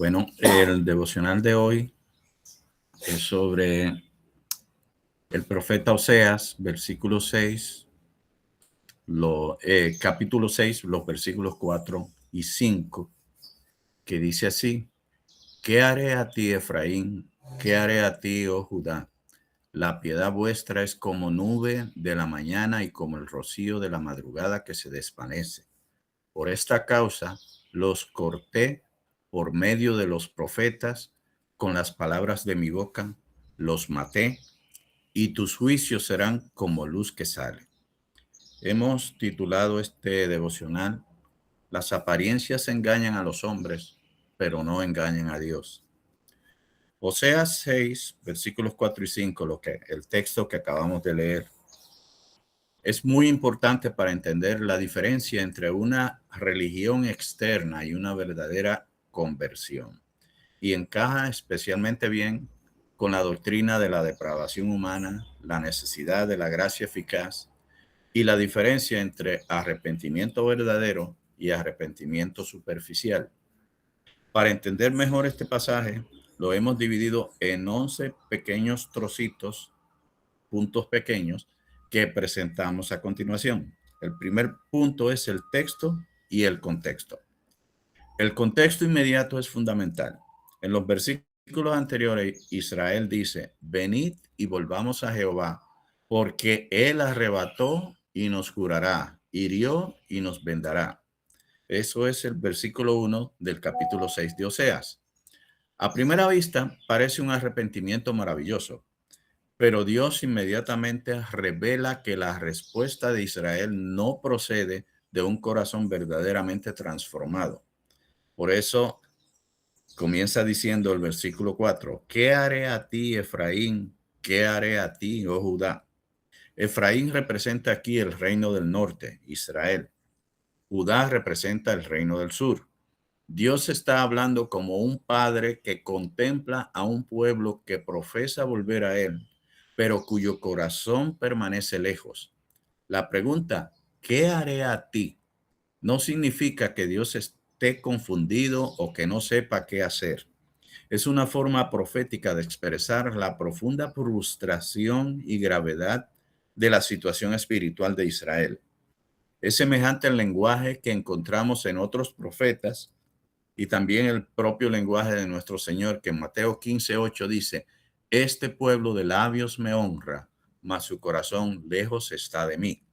Bueno, el devocional de hoy es sobre el profeta Oseas, versículo 6, capítulo 6, los versículos 4 y 5, que dice así: ¿Qué haré a ti, Efraín? ¿Qué haré a ti, oh Judá? La piedad vuestra es como nube de la mañana y como el rocío de la madrugada que se desvanece. Por esta causa los corté por medio de los profetas, con las palabras de mi boca los maté, y tus juicios serán como luz que sale. Hemos titulado este devocional: Las apariencias engañan a los hombres, pero no engañan a Dios. Oseas 6, versículos 4 y 5, el texto que acabamos de leer, es muy importante para entender la diferencia entre una religión externa y una verdadera conversión, y encaja especialmente bien con la doctrina de la depravación humana, la necesidad de la gracia eficaz y la diferencia entre arrepentimiento verdadero y arrepentimiento superficial. Para entender mejor este pasaje, lo hemos dividido en 11 pequeños trocitos, puntos pequeños, que presentamos a continuación. El primer punto es el texto y el contexto. El contexto inmediato es fundamental. En los versículos anteriores, Israel dice: venid y volvamos a Jehová, porque él arrebató y nos curará, hirió y nos vendará. Eso es el versículo 1 del capítulo 6 de Oseas. A primera vista parece un arrepentimiento maravilloso, pero Dios inmediatamente revela que la respuesta de Israel no procede de un corazón verdaderamente transformado. Por eso comienza diciendo el versículo 4: ¿qué haré a ti, Efraín? ¿Qué haré a ti, oh Judá? Efraín representa aquí el reino del norte, Israel. Judá representa el reino del sur. Dios está hablando como un padre que contempla a un pueblo que profesa volver a él, pero cuyo corazón permanece lejos. La pregunta, ¿qué haré a ti?, no significa que Dios esté confundido o que no sepa qué hacer. Es una forma profética de expresar la profunda frustración y gravedad de la situación espiritual de Israel. Es semejante al lenguaje que encontramos en otros profetas y también el propio lenguaje de nuestro Señor, que en Mateo 15:8 dice: este pueblo de labios me honra, mas su corazón lejos está de mí.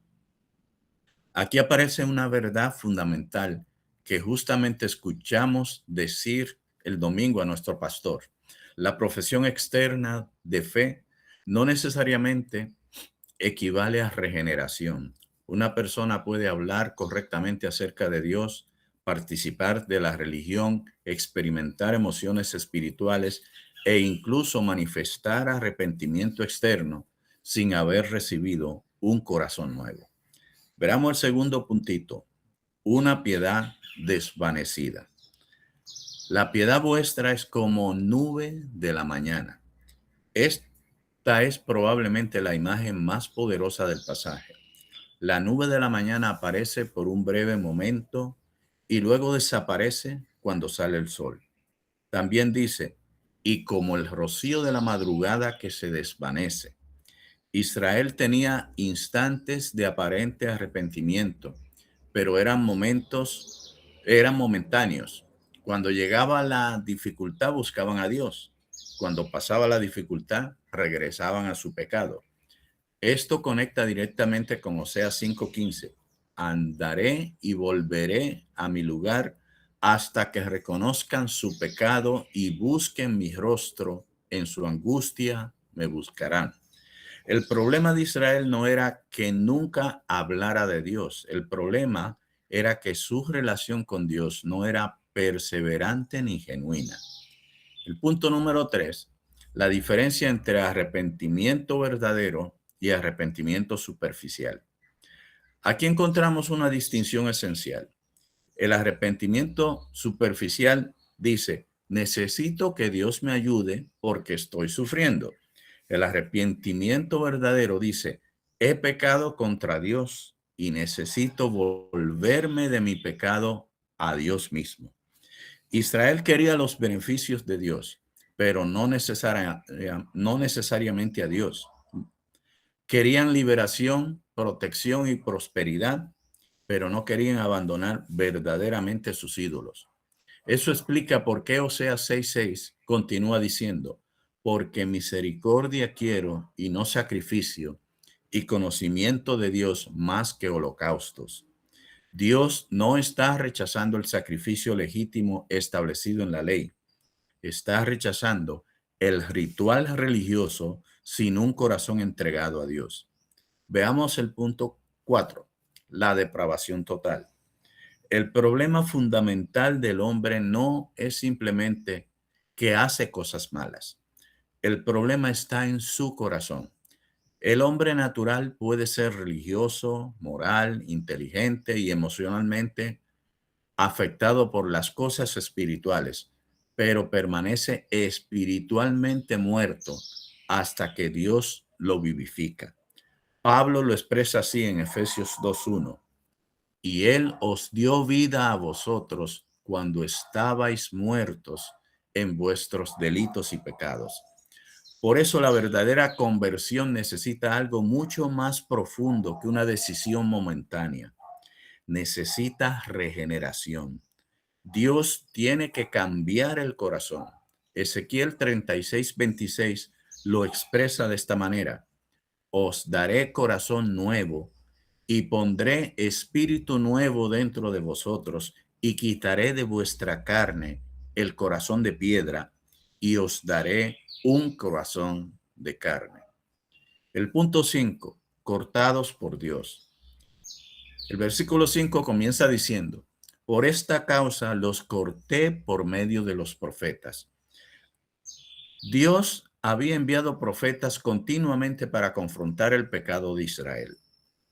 Aquí aparece una verdad fundamental que justamente escuchamos decir el domingo a nuestro pastor. La profesión externa de fe no necesariamente equivale a regeneración. Una persona puede hablar correctamente acerca de Dios, participar de la religión, experimentar emociones espirituales e incluso manifestar arrepentimiento externo sin haber recibido un corazón nuevo. Veamos el segundo puntito: una piedad desvanecida. La piedad vuestra es como nube de la mañana. Esta es probablemente la imagen más poderosa del pasaje. La nube de la mañana aparece por un breve momento y luego desaparece cuando sale el sol. También dice: y como el rocío de la madrugada que se desvanece. Israel tenía instantes de aparente arrepentimiento, pero eran momentáneos. Cuando llegaba la dificultad, buscaban a Dios. Cuando pasaba la dificultad, regresaban a su pecado. Esto conecta directamente con Oseas 5:15. Andaré y volveré a mi lugar hasta que reconozcan su pecado y busquen mi rostro. En su angustia me buscarán. El problema de Israel no era que nunca hablara de Dios. El problema era que su relación con Dios no era perseverante ni genuina. El punto número 3: la diferencia entre arrepentimiento verdadero y arrepentimiento superficial. Aquí encontramos una distinción esencial. El arrepentimiento superficial dice: necesito que Dios me ayude porque estoy sufriendo. El arrepentimiento verdadero dice: he pecado contra Dios y necesito volverme de mi pecado a Dios mismo. Israel quería los beneficios de Dios, pero no necesariamente a Dios. Querían liberación, protección y prosperidad, pero no querían abandonar verdaderamente sus ídolos. Eso explica por qué Oseas 6:6 continúa diciendo, porque misericordia quiero y no sacrificio, y conocimiento de Dios más que holocaustos. Dios no está rechazando el sacrificio legítimo establecido en la ley. Está rechazando el ritual religioso sin un corazón entregado a Dios. Veamos el punto 4, la depravación total. El problema fundamental del hombre no es simplemente que hace cosas malas. El problema está en su corazón. El hombre natural puede ser religioso, moral, inteligente y emocionalmente afectado por las cosas espirituales, pero permanece espiritualmente muerto hasta que Dios lo vivifica. Pablo lo expresa así en Efesios 2:1. Y él os dio vida a vosotros cuando estabais muertos en vuestros delitos y pecados. Por eso la verdadera conversión necesita algo mucho más profundo que una decisión momentánea. Necesita regeneración. Dios tiene que cambiar el corazón. Ezequiel 36:26 lo expresa de esta manera. Os daré corazón nuevo y pondré espíritu nuevo dentro de vosotros y quitaré de vuestra carne el corazón de piedra y os daré un corazón de carne. El punto 5, cortados por Dios. El versículo 5 comienza diciendo, por esta causa los corté por medio de los profetas. Dios había enviado profetas continuamente para confrontar el pecado de Israel.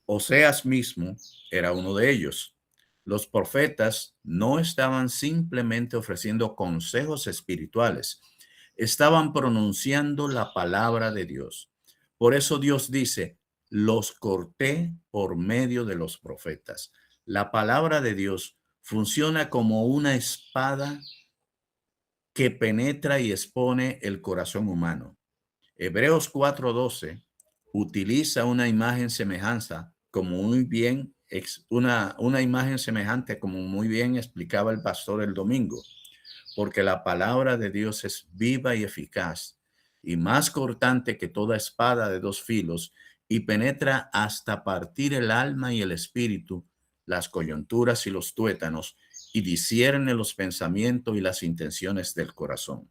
Oseas mismo era uno de ellos. Los profetas no estaban simplemente ofreciendo consejos espirituales, estaban pronunciando la palabra de Dios. Por eso Dios dice, los corté por medio de los profetas. La palabra de Dios funciona como una espada que penetra y expone el corazón humano. Hebreos 4:12 utiliza una imagen semejanza como muy bien una imagen semejante como muy bien explicaba el pastor el domingo, porque la palabra de Dios es viva y eficaz y más cortante que toda espada de dos filos y penetra hasta partir el alma y el espíritu, las coyunturas y los tuétanos y discierne los pensamientos y las intenciones del corazón.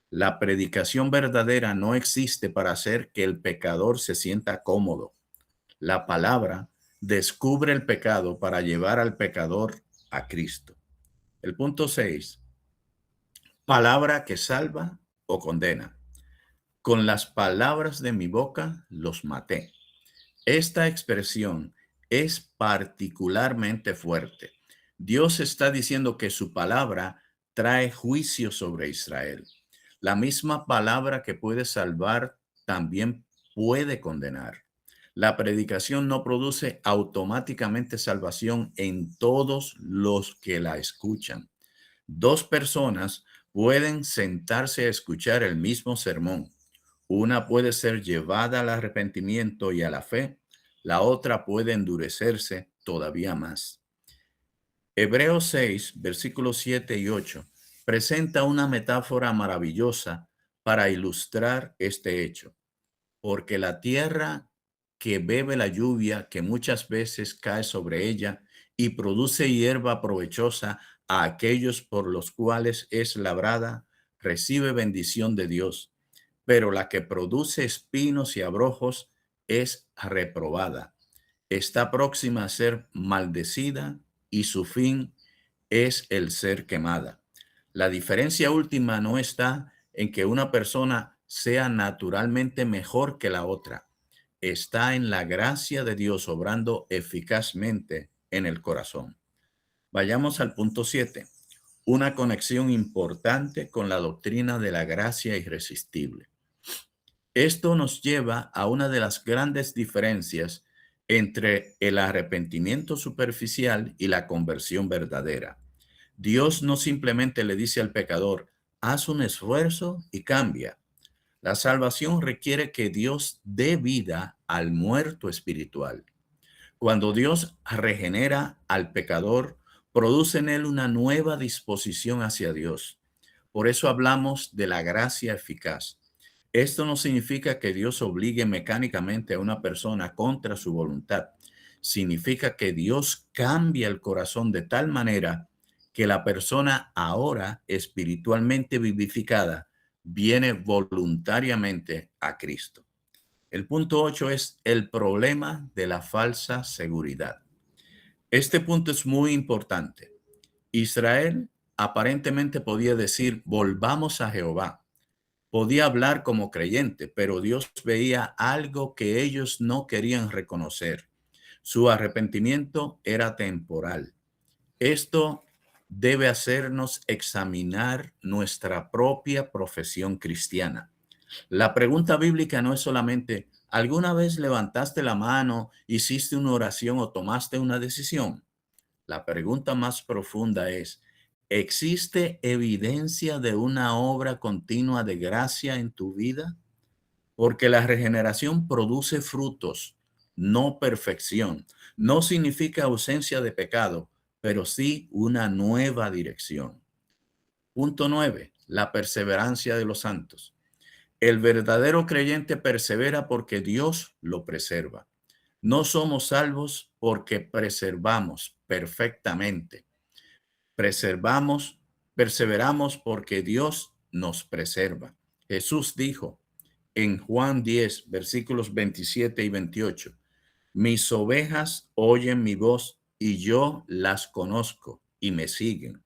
La predicación verdadera no existe para hacer que el pecador se sienta cómodo. La palabra descubre el pecado para llevar al pecador a Cristo. El punto 6. Palabra que salva o condena. Con las palabras de mi boca los maté. Esta expresión es particularmente fuerte. Dios está diciendo que su palabra trae juicio sobre Israel. La misma palabra que puede salvar también puede condenar. La predicación no produce automáticamente salvación en todos los que la escuchan. Dos personas pueden sentarse a escuchar el mismo sermón. Una puede ser llevada al arrepentimiento y a la fe, la otra puede endurecerse todavía más. Hebreos 6, versículos 7 y 8 presenta una metáfora maravillosa para ilustrar este hecho, porque la tierra que bebe la lluvia que muchas veces cae sobre ella y produce hierba provechosa a aquellos por los cuales es labrada, recibe bendición de Dios, pero la que produce espinos y abrojos es reprobada. Está próxima a ser maldecida y su fin es el ser quemada. La diferencia última no está en que una persona sea naturalmente mejor que la otra. Está en la gracia de Dios obrando eficazmente en el corazón. Vayamos al punto 7. Una conexión importante con la doctrina de la gracia irresistible. Esto nos lleva a una de las grandes diferencias entre el arrepentimiento superficial y la conversión verdadera. Dios no simplemente le dice al pecador, haz un esfuerzo y cambia. La salvación requiere que Dios dé vida al muerto espiritual. Cuando Dios regenera al pecador, produce en él una nueva disposición hacia Dios. Por eso hablamos de la gracia eficaz. Esto no significa que Dios obligue mecánicamente a una persona contra su voluntad. Significa que Dios cambia el corazón de tal manera que la persona ahora espiritualmente vivificada viene voluntariamente a Cristo. El punto 8 es el problema de la falsa seguridad. Este punto es muy importante. Israel aparentemente podía decir, volvamos a Jehová. Podía hablar como creyente, pero Dios veía algo que ellos no querían reconocer. Su arrepentimiento era temporal. Esto debe hacernos examinar nuestra propia profesión cristiana. La pregunta bíblica no es solamente, ¿alguna vez levantaste la mano, hiciste una oración o tomaste una decisión? La pregunta más profunda es, ¿existe evidencia de una obra continua de gracia en tu vida? Porque la regeneración produce frutos, no perfección. No significa ausencia de pecado, pero sí una nueva dirección. Punto 9. La perseverancia de los santos. El verdadero creyente persevera porque Dios lo preserva. No somos salvos porque preservamos perfectamente. Preservamos, perseveramos porque Dios nos preserva. Jesús dijo en Juan 10, versículos 27 y 28, mis ovejas oyen mi voz y yo las conozco y me siguen.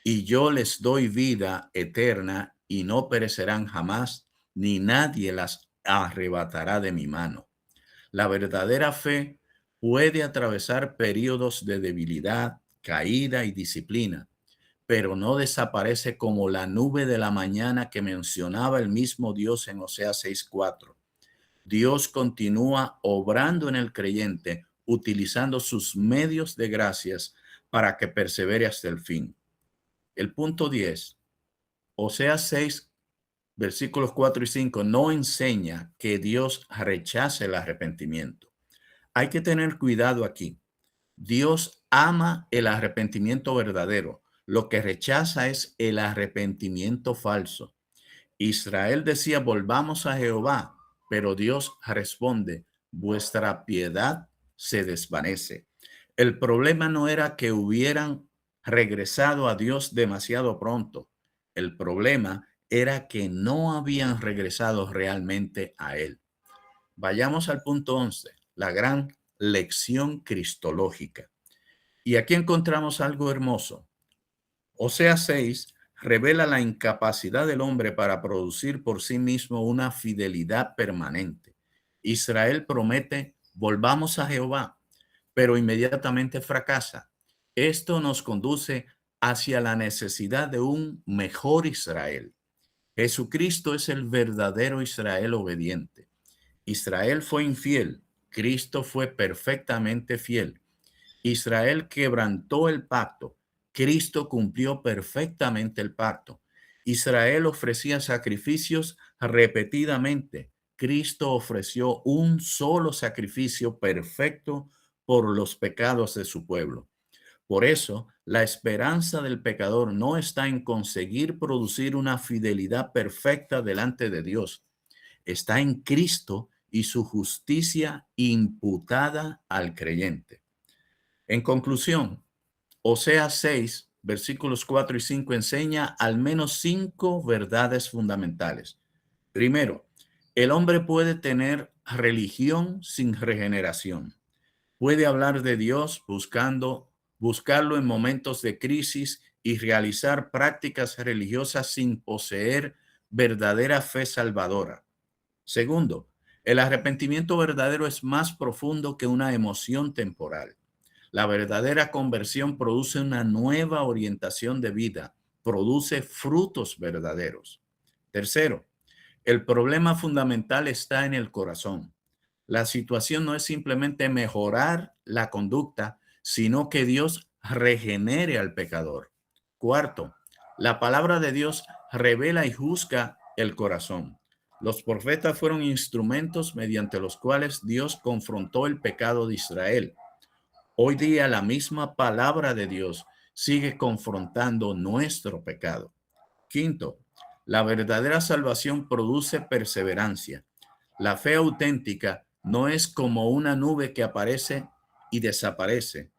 Y yo les doy vida eterna y no perecerán jamás, ni nadie las arrebatará de mi mano. La verdadera fe puede atravesar periodos de debilidad, caída y disciplina, pero no desaparece como la nube de la mañana que mencionaba el mismo Dios en Oseas 6:4. Dios continúa obrando en el creyente, utilizando sus medios de gracias para que persevere hasta el fin. El punto 10, Oseas 6, versículos 4 y 5, no enseña que Dios rechace el arrepentimiento. Hay que tener cuidado aquí. Dios ama el arrepentimiento verdadero. Lo que rechaza es el arrepentimiento falso. Israel decía, volvamos a Jehová, pero Dios responde, vuestra piedad se desvanece. El problema no era que hubieran regresado a Dios demasiado pronto. El problema era que no habían regresado realmente a Él. Vayamos al punto 11, la gran lección cristológica. Y aquí encontramos algo hermoso. Oseas 6 revela la incapacidad del hombre para producir por sí mismo una fidelidad permanente. Israel promete, volvamos a Jehová, pero inmediatamente fracasa. Esto nos conduce hacia la necesidad de un mejor Israel. Jesucristo es el verdadero Israel obediente. Israel fue infiel, Cristo fue perfectamente fiel. Israel quebrantó el pacto, Cristo cumplió perfectamente el pacto. Israel ofrecía sacrificios repetidamente, Cristo ofreció un solo sacrificio perfecto por los pecados de su pueblo. Por eso, la esperanza del pecador no está en conseguir producir una fidelidad perfecta delante de Dios. Está en Cristo y su justicia imputada al creyente. En conclusión, Oseas 6, versículos 4 y 5 enseña al menos 5 verdades fundamentales. Primero, el hombre puede tener religión sin regeneración. Puede hablar de Dios buscarlo en momentos de crisis y realizar prácticas religiosas sin poseer verdadera fe salvadora. Segundo, el arrepentimiento verdadero es más profundo que una emoción temporal. La verdadera conversión produce una nueva orientación de vida, produce frutos verdaderos. Tercero, el problema fundamental está en el corazón. La situación no es simplemente mejorar la conducta, sino que Dios regenere al pecador. Cuarto, la palabra de Dios revela y juzga el corazón. Los profetas fueron instrumentos mediante los cuales Dios confrontó el pecado de Israel. Hoy día la misma palabra de Dios sigue confrontando nuestro pecado. Quinto, la verdadera salvación produce perseverancia. La fe auténtica no es como una nube que aparece y desaparece.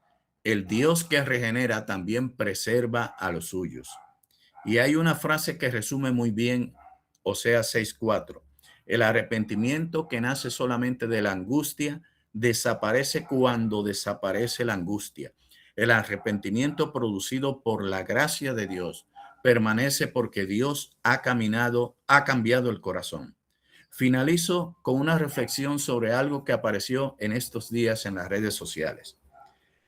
El Dios que regenera también preserva a los suyos. Y hay una frase que resume muy bien Oseas 6:4. El arrepentimiento que nace solamente de la angustia desaparece cuando desaparece la angustia. El arrepentimiento producido por la gracia de Dios permanece porque Dios ha cambiado el corazón. Finalizo con una reflexión sobre algo que apareció en estos días en las redes sociales.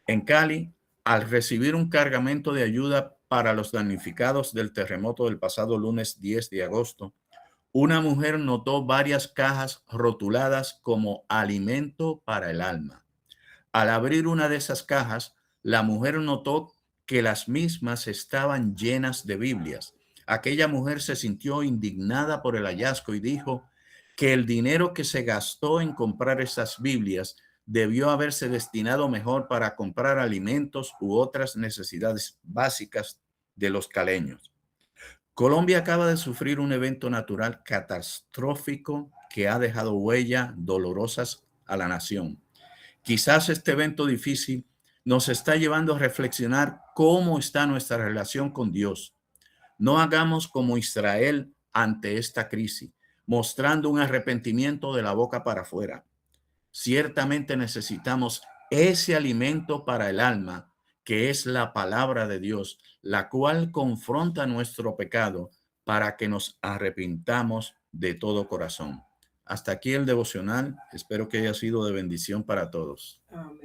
En Cali, al recibir un cargamento de ayuda para los damnificados del terremoto del pasado lunes 10 de agosto, una mujer notó varias cajas rotuladas como alimento para el alma. Al abrir una de esas cajas, la mujer notó que las mismas estaban llenas de Biblias. Aquella mujer se sintió indignada por el hallazgo y dijo que el dinero que se gastó en comprar esas Biblias debió haberse destinado mejor para comprar alimentos u otras necesidades básicas de los caleños. Colombia acaba de sufrir un evento natural catastrófico que ha dejado huellas dolorosas a la nación. Quizás este evento difícil nos está llevando a reflexionar cómo está nuestra relación con Dios. No hagamos como Israel ante esta crisis, mostrando un arrepentimiento de la boca para afuera. Ciertamente necesitamos ese alimento para el alma, que es la palabra de Dios, la cual confronta nuestro pecado para que nos arrepintamos de todo corazón. Hasta aquí el devocional. Espero que haya sido de bendición para todos. Amén.